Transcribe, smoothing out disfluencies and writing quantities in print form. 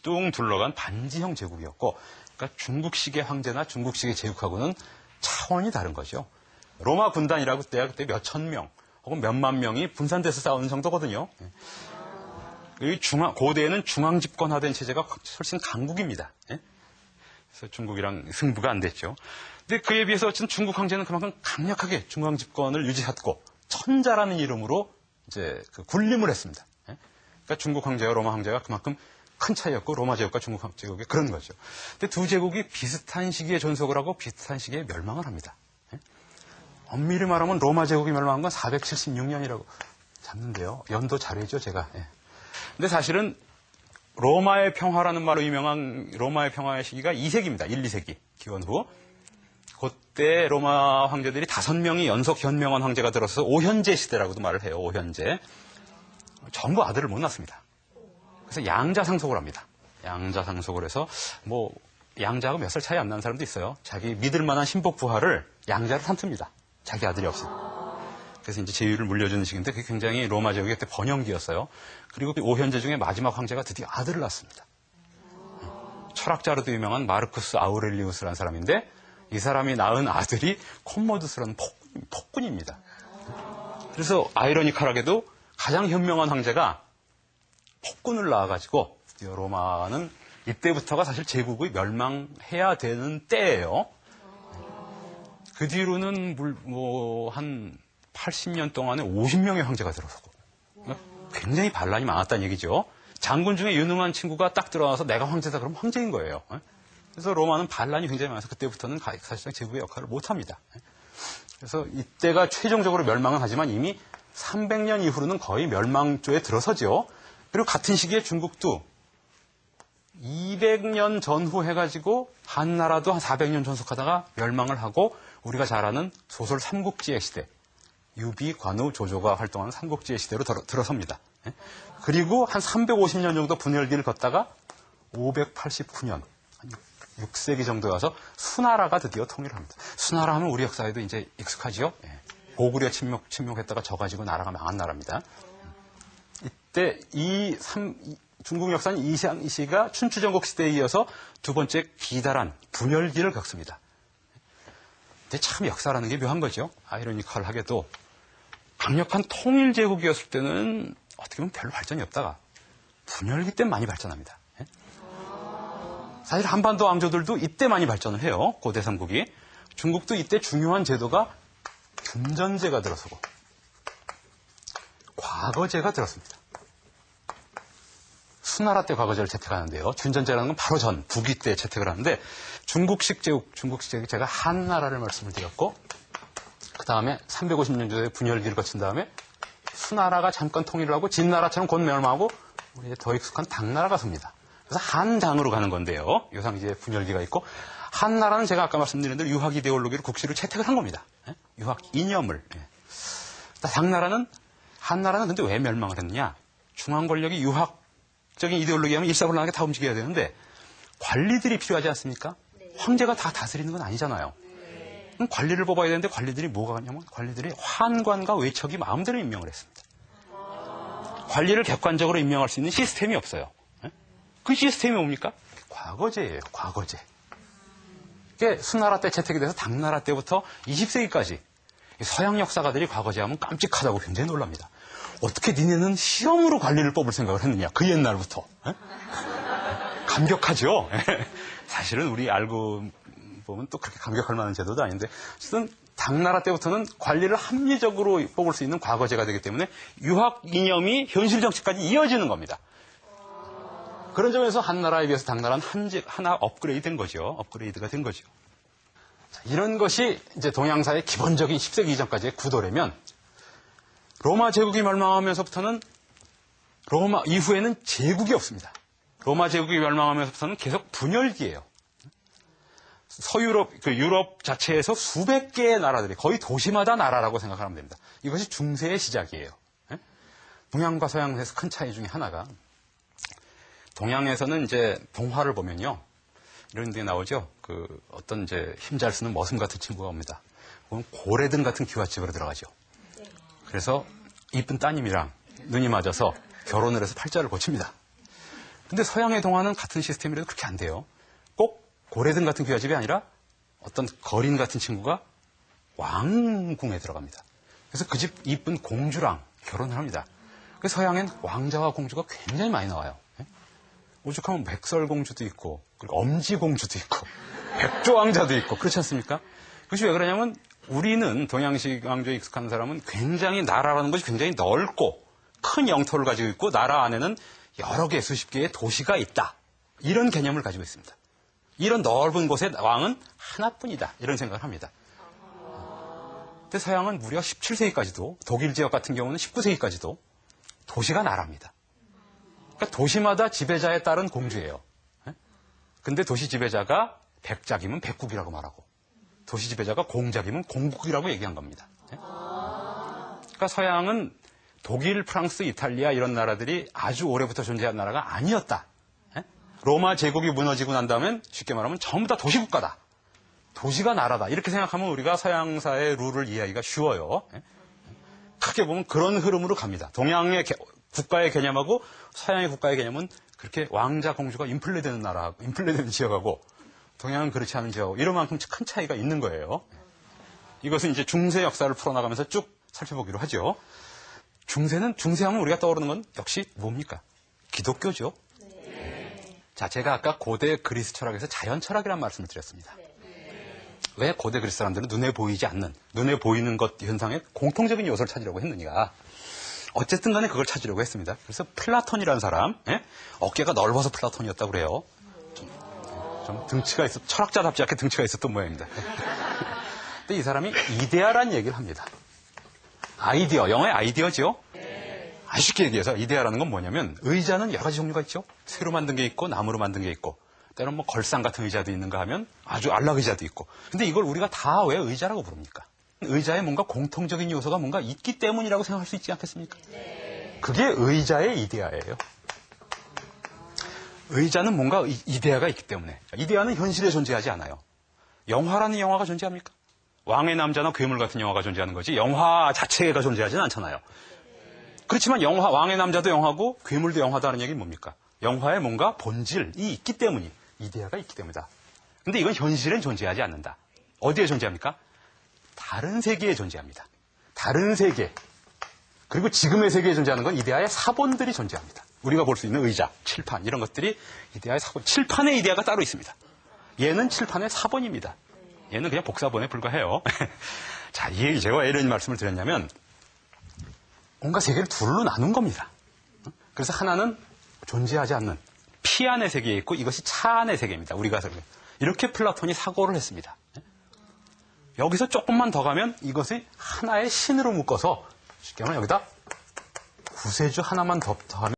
뚱 둘러간 반지형 제국이었고, 그러니까 중국식의 황제나 중국식의 제국하고는 차원이 다른 거죠. 로마 군단이라고 그때 몇천 명 혹은 몇만 명이 분산돼서 싸우는 정도거든요. 고대에는 중앙 집권화된 체제가 훨씬 강국입니다. 그래서 중국이랑 승부가 안 됐죠. 근데 그에 비해서 어쨌든 중국 황제는 그만큼 강력하게 중앙 집권을 유지했고 천자라는 이름으로 이제 그 군림을 했습니다. 그러니까 중국 황제와 로마 황제가 그만큼 큰 차이였고 로마 제국과 중국 제국이 그런 거죠. 근데 두 제국이 비슷한 시기에 존속을 하고 비슷한 시기에 멸망을 합니다. 엄밀히 말하면 로마 제국이 멸망한 건 476년이라고 잡는데요. 연도 잘했죠, 제가. 근데 사실은 로마의 평화라는 말로 유명한 로마의 평화의 시기가 2세기입니다. 1, 2세기 기원 후. 그때 로마 황제들이 5명이 연속 현명한 황제가 들어서 오현제 시대라고도 말을 해요. 오현제. 전부 아들을 못 낳습니다. 그래서 양자상속을 합니다. 양자상속을 해서 양자하고 몇 살 차이 안 나는 사람도 있어요. 자기 믿을 만한 신복 부하를 양자로 삼습니다. 자기 아들이 없이. 그래서 이제 제위를 물려주는 식인데 그게 굉장히 로마 제국의 그때 번영기였어요. 그리고 그 오현제 중에 마지막 황제가 드디어 아들을 낳습니다. 철학자로도 유명한 마르쿠스 아우렐리우스라는 사람인데 이 사람이 낳은 아들이 콤모두스라는 폭군입니다. 그래서 아이러니컬하게도 가장 현명한 황제가 폭군을 낳아가지고 드디어 로마는 이때부터가 사실 제국이 멸망해야 되는 때예요. 그 뒤로는 한 80년 동안에 50명의 황제가 들어서고 굉장히 반란이 많았다는 얘기죠. 장군 중에 유능한 친구가 딱 들어와서 내가 황제다 그러면 황제인 거예요. 그래서 로마는 반란이 굉장히 많아서 그때부터는 사실상 제국의 역할을 못합니다. 그래서 이때가 최종적으로 멸망은 하지만 이미 300년 이후로는 거의 멸망조에 들어서죠. 그리고 같은 시기에 중국도 200년 전후 해가지고 한나라도 한 400년 존속하다가 멸망을 하고 우리가 잘 아는 소설 삼국지의 시대, 유비, 관우, 조조가 활동하는 삼국지의 시대로 들어섭니다. 그리고 한 350년 정도 분열기를 걷다가 589년, 6세기 정도에 와서 수나라가 드디어 통일을 합니다. 수나라 하면 우리 역사에도 이제 익숙하죠. 고구려 침묵했다가 져가지고 나라가 망한 나라입니다. 이때 중국 역사는 이시가 춘추전국 시대에 이어서 두 번째 기다란 분열기를 겪습니다. 근데 참 역사라는 게 묘한 거죠. 아이러니컬하게도 강력한 통일제국이었을 때는 어떻게 보면 별로 발전이 없다가 분열기 때 많이 발전합니다. 사실 한반도 왕조들도 이때 많이 발전을 해요. 고대 삼국이. 중국도 이때 중요한 제도가 준전제가 들어서고 과거제가 들었습니다. 수나라 때 과거제를 채택하는데요. 준전제라는 건 바로 전 부귀 때 채택을 하는데 중국식 제국 제가 한나라를 말씀을 드렸고 그 다음에 350년 정도의 분열기를 거친 다음에 수나라가 잠깐 통일을 하고 진나라처럼 곧 멸망하고 우리 더 익숙한 당나라가 섭니다. 그래서 한당으로 가는 건데요. 요상지에 분열기가 있고 한나라는 제가 아까 말씀드린 대로 유학 이데올로기로 국시를 채택을 한 겁니다. 유학 이념을. 한나라는 근데 왜 멸망을 했느냐? 중앙 권력이 유학적인 이데올로기 하면 일사불란하게 다 움직여야 되는데 관리들이 필요하지 않습니까? 황제가 다 다스리는 건 아니잖아요. 그럼 관리를 뽑아야 되는데 관리들이 뭐가 하냐면 관리들이 환관과 외척이 마음대로 임명을 했습니다. 관리를 객관적으로 임명할 수 있는 시스템이 없어요. 그 시스템이 뭡니까? 과거제예요. 과거제. 그게 수나라 때 채택이 돼서 당나라 때부터 20세기까지 서양 역사가들이 과거제하면 깜찍하다고 굉장히 놀랍니다. 어떻게 니네는 시험으로 관리를 뽑을 생각을 했느냐. 그 옛날부터. 감격하죠. 사실은 우리 알고 보면 또 그렇게 감격할 만한 제도도 아닌데 어쨌든 당나라 때부터는 관리를 합리적으로 뽑을 수 있는 과거제가 되기 때문에 유학 이념이 현실 정치까지 이어지는 겁니다. 그런 점에서 한나라에 비해서 당나라는 하나 업그레이드가 된 거죠. 자, 이런 것이 이제 동양사의 기본적인 10세기 이전까지의 구도라면 로마 제국이 멸망하면서부터는 로마 이후에는 제국이 없습니다. 로마 제국이 멸망하면서부터는 계속 분열기예요. 서유럽, 유럽 자체에서 수백 개의 나라들이 거의 도시마다 나라라고 생각하면 됩니다. 이것이 중세의 시작이에요. 동양과 서양에서 큰 차이 중에 하나가 동양에서는 이제 동화를 보면요. 이런 데 나오죠. 어떤 이제 힘 잘 쓰는 머슴 같은 친구가 옵니다. 그건 고래등 같은 기와집으로 들어가죠. 그래서 이쁜 따님이랑 눈이 맞아서 결혼을 해서 팔자를 고칩니다. 근데 서양의 동화는 같은 시스템이라도 그렇게 안 돼요. 꼭 고래등 같은 귀하집이 아니라 어떤 거린 같은 친구가 왕궁에 들어갑니다. 그래서 그 집 이쁜 공주랑 결혼을 합니다. 그래서 서양엔 왕자와 공주가 굉장히 많이 나와요. 오죽하면 백설공주도 있고, 그리고 엄지공주도 있고, 백조왕자도 있고, 그렇지 않습니까? 그것이 왜 그러냐면, 우리는 동양식 왕조에 익숙한 사람은 굉장히 나라라는 것이 굉장히 넓고, 큰 영토를 가지고 있고, 나라 안에는 여러 개, 수십 개의 도시가 있다. 이런 개념을 가지고 있습니다. 이런 넓은 곳에 왕은 하나뿐이다. 이런 생각을 합니다. 근데 서양은 무려 17세기까지도, 독일 지역 같은 경우는 19세기까지도 도시가 나라입니다. 그러니까 도시마다 지배자에 따른 공주예요. 근데 도시 지배자가 백작이면 백국이라고 말하고 도시 지배자가 공작이면 공국이라고 얘기한 겁니다. 그러니까 서양은 독일, 프랑스, 이탈리아 이런 나라들이 아주 오래부터 존재한 나라가 아니었다. 로마 제국이 무너지고 난 다음엔 쉽게 말하면 전부 다 도시국가다. 도시가 나라다. 이렇게 생각하면 우리가 서양사의 룰을 이해하기가 쉬워요. 크게 보면 그런 흐름으로 갑니다. 동양의 국가의 개념하고 서양의 국가의 개념은 그렇게 왕자, 공주가 인플레되는 나라, 인플레되는 지역하고 동양은 그렇지 않은 지역하고 이런 만큼 큰 차이가 있는 거예요. 이것은 이제 중세 역사를 풀어나가면서 쭉 살펴보기로 하죠. 중세하면 우리가 떠오르는 건 역시 뭡니까? 기독교죠. 자, 제가 아까 고대 그리스 철학에서 자연 철학이라는 말씀을 드렸습니다. 왜 고대 그리스 사람들은 눈에 보이지 않는, 눈에 보이는 것 현상의 공통적인 요소를 찾으려고 했느냐. 어쨌든 간에 그걸 찾으려고 했습니다. 그래서 플라톤이라는 사람, 어깨가 넓어서 플라톤이었다고 그래요. 좀 등치가 철학자답지 않게 등치가 있었던 모양입니다. 근데 이 사람이 이데아라는 얘기를 합니다. 아이디어, 영어의 아이디어죠? 아주 쉽게 얘기해서 이데아라는 건 뭐냐면 의자는 여러 가지 종류가 있죠. 쇠로 만든 게 있고 나무로 만든 게 있고 때로는 뭐 걸상 같은 의자도 있는가 하면 아주 안락 의자도 있고. 근데 이걸 우리가 다 왜 의자라고 부릅니까? 의자에 뭔가 공통적인 요소가 뭔가 있기 때문이라고 생각할 수 있지 않겠습니까? 그게 의자의 이데아예요. 의자는 뭔가 이데아가 있기 때문에. 이데아는 현실에 존재하지 않아요. 영화라는 영화가 존재합니까? 왕의 남자나 괴물 같은 영화가 존재하는 거지 영화 자체가 존재하지는 않잖아요. 그렇지만 왕의 남자도 영화고 괴물도 영화다는 얘기는 뭡니까? 영화에 뭔가 본질이 있기 때문이, 이데아가 있기 때문이다. 근데 이건 현실엔 존재하지 않는다. 어디에 존재합니까? 다른 세계에 존재합니다. 다른 세계. 그리고 지금의 세계에 존재하는 건 이데아의 사본들이 존재합니다. 우리가 볼 수 있는 의자, 칠판 이런 것들이 이데아의 사본. 칠판의 이데아가 따로 있습니다. 얘는 칠판의 사본입니다. 얘는 그냥 복사본에 불과해요. 자, 제가 왜 이런 말씀을 드렸냐면 뭔가 세계를 둘로 나눈 겁니다. 그래서 하나는 존재하지 않는 피 안의 세계에 있고 이것이 차 안의 세계입니다. 우리가 이렇게 플라톤이 사고를 했습니다. 여기서 조금만 더 가면 이것이 하나의 신으로 묶어서 쉽게 말하면 여기다 구세주 하나만 더 하면